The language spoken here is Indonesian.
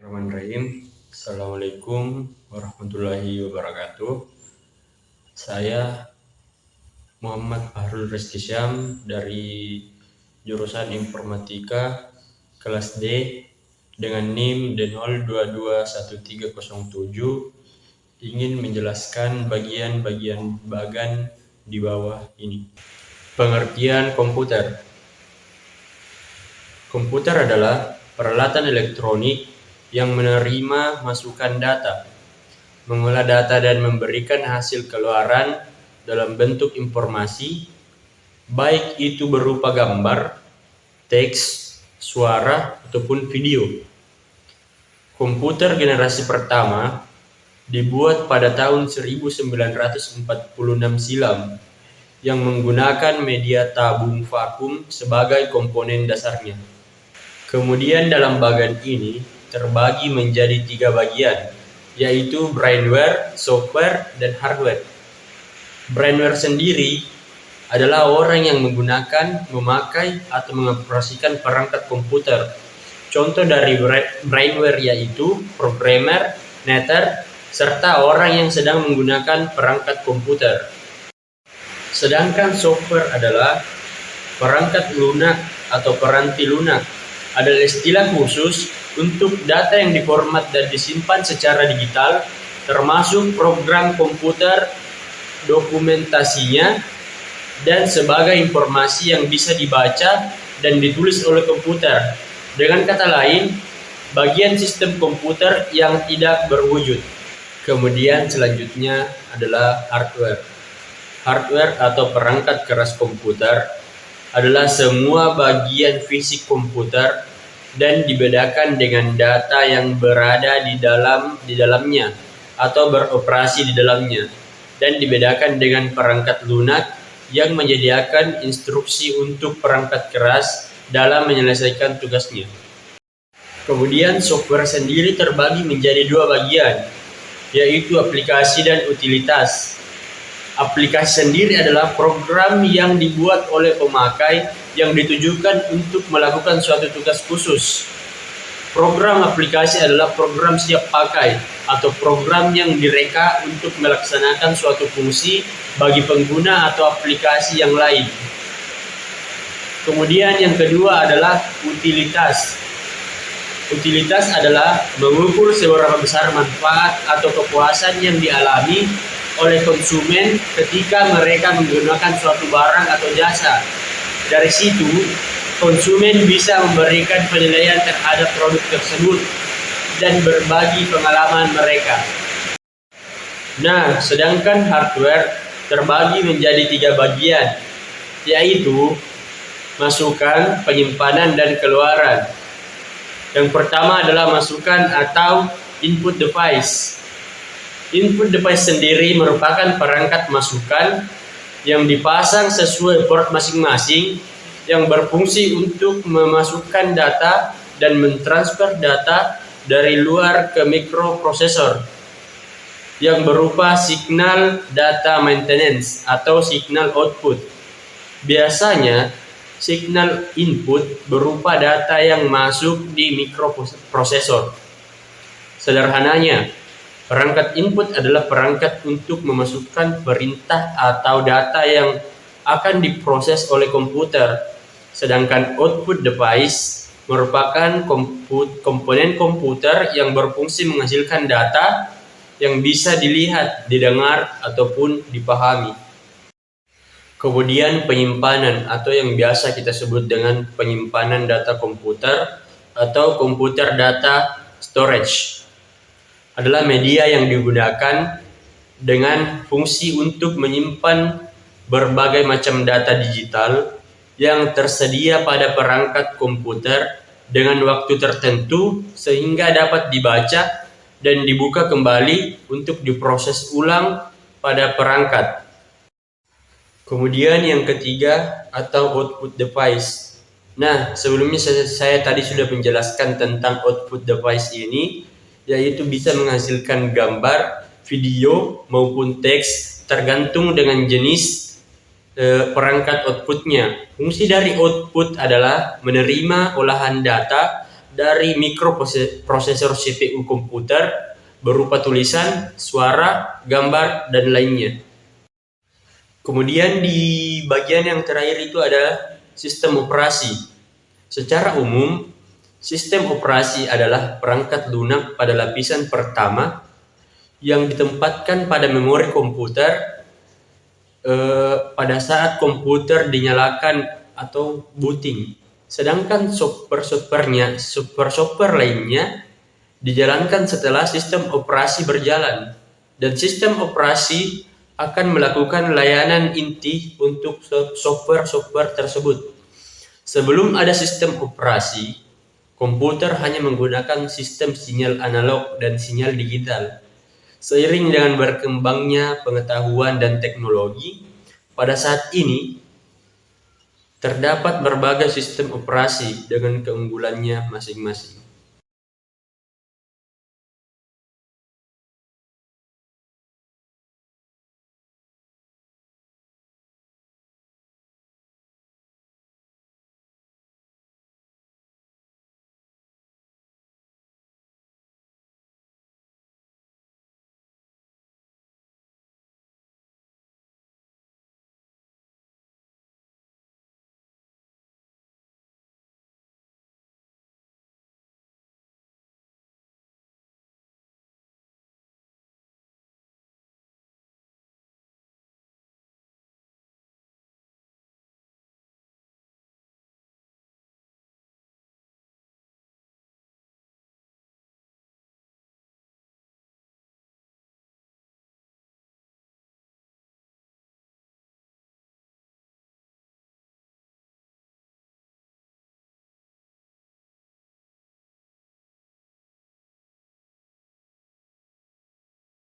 Bismillahirrahmanirrahim. Assalamualaikum warahmatullahi wabarakatuh. Saya Muhammad Fahrul Rizky Syam dari jurusan Informatika kelas D dengan NIM D02213007 ingin menjelaskan bagian-bagian bagan di bawah ini. Pengertian komputer. Komputer adalah peralatan elektronik yang menerima masukan data, mengolah data dan memberikan hasil keluaran dalam bentuk informasi, baik itu berupa gambar, teks, suara, ataupun video. Komputer generasi pertama dibuat pada tahun 1946 silam yang menggunakan media tabung vakum sebagai komponen dasarnya. Kemudian dalam bagan ini terbagi menjadi 3 bagian, yaitu brainware, software, dan hardware. Brainware sendiri adalah orang yang menggunakan, memakai, atau mengoperasikan perangkat komputer. Contoh dari brainware yaitu programmer, netter, serta orang yang sedang menggunakan perangkat komputer. Sedangkan software adalah perangkat lunak atau peranti lunak, adalah istilah khusus untuk data yang diformat dan disimpan secara digital, termasuk program komputer, dokumentasinya, dan sebagai informasi yang bisa dibaca dan ditulis oleh komputer. Dengan kata lain, bagian sistem komputer yang tidak berwujud. Kemudian selanjutnya adalah hardware. Hardware atau perangkat keras komputer adalah semua bagian fisik komputer dan dibedakan dengan data yang berada di dalamnya atau beroperasi di dalamnya, dan dibedakan dengan perangkat lunak yang menyediakan instruksi untuk perangkat keras dalam menyelesaikan tugasnya. Kemudian software sendiri terbagi menjadi 2 bagian, yaitu aplikasi dan utilitas. Aplikasi sendiri adalah program yang dibuat oleh pemakai yang ditujukan untuk melakukan suatu tugas khusus. Program aplikasi adalah program siap pakai atau program yang direka untuk melaksanakan suatu fungsi bagi pengguna atau aplikasi yang lain. Kemudian yang kedua adalah utilitas. Utilitas adalah mengukur seberapa besar manfaat atau kepuasan yang dialami oleh konsumen ketika mereka menggunakan suatu barang atau jasa. Dari situ, konsumen bisa memberikan penilaian terhadap produk tersebut dan berbagi pengalaman mereka. Nah, sedangkan hardware terbagi menjadi 3 bagian, yaitu masukan, penyimpanan, dan keluaran. Yang pertama adalah masukan atau input device. Input device sendiri merupakan perangkat masukan yang dipasang sesuai port masing-masing yang berfungsi untuk memasukkan data dan mentransfer data dari luar ke mikroprosesor yang berupa signal data maintenance atau signal output. Biasanya, signal input berupa data yang masuk di mikroprosesor. Sederhananya, perangkat input adalah perangkat untuk memasukkan perintah atau data yang akan diproses oleh komputer, sedangkan output device merupakan komponen komputer yang berfungsi menghasilkan data yang bisa dilihat, didengar, ataupun dipahami. Kemudian penyimpanan atau yang biasa kita sebut dengan penyimpanan data komputer atau computer data storage adalah media yang digunakan dengan fungsi untuk menyimpan berbagai macam data digital yang tersedia pada perangkat komputer dengan waktu tertentu sehingga dapat dibaca dan dibuka kembali untuk diproses ulang pada perangkat. Kemudian yang ketiga atau output device. Nah, sebelumnya saya tadi sudah menjelaskan tentang output device ini, yaitu bisa menghasilkan gambar, video, maupun teks tergantung dengan jenis perangkat outputnya. Fungsi dari output adalah menerima olahan data dari mikroprosesor CPU komputer berupa tulisan, suara, gambar, dan lainnya. Kemudian di bagian yang terakhir itu ada sistem operasi. Secara umum, sistem operasi adalah perangkat lunak pada lapisan pertama yang ditempatkan pada memori komputer pada saat komputer dinyalakan atau booting. Sedangkan software lainnya dijalankan setelah sistem operasi berjalan, dan sistem operasi akan melakukan layanan inti untuk software tersebut. Sebelum ada sistem operasi, komputer hanya menggunakan sistem sinyal analog dan sinyal digital. Seiring dengan berkembangnya pengetahuan dan teknologi, pada saat ini terdapat berbagai sistem operasi dengan keunggulannya masing-masing.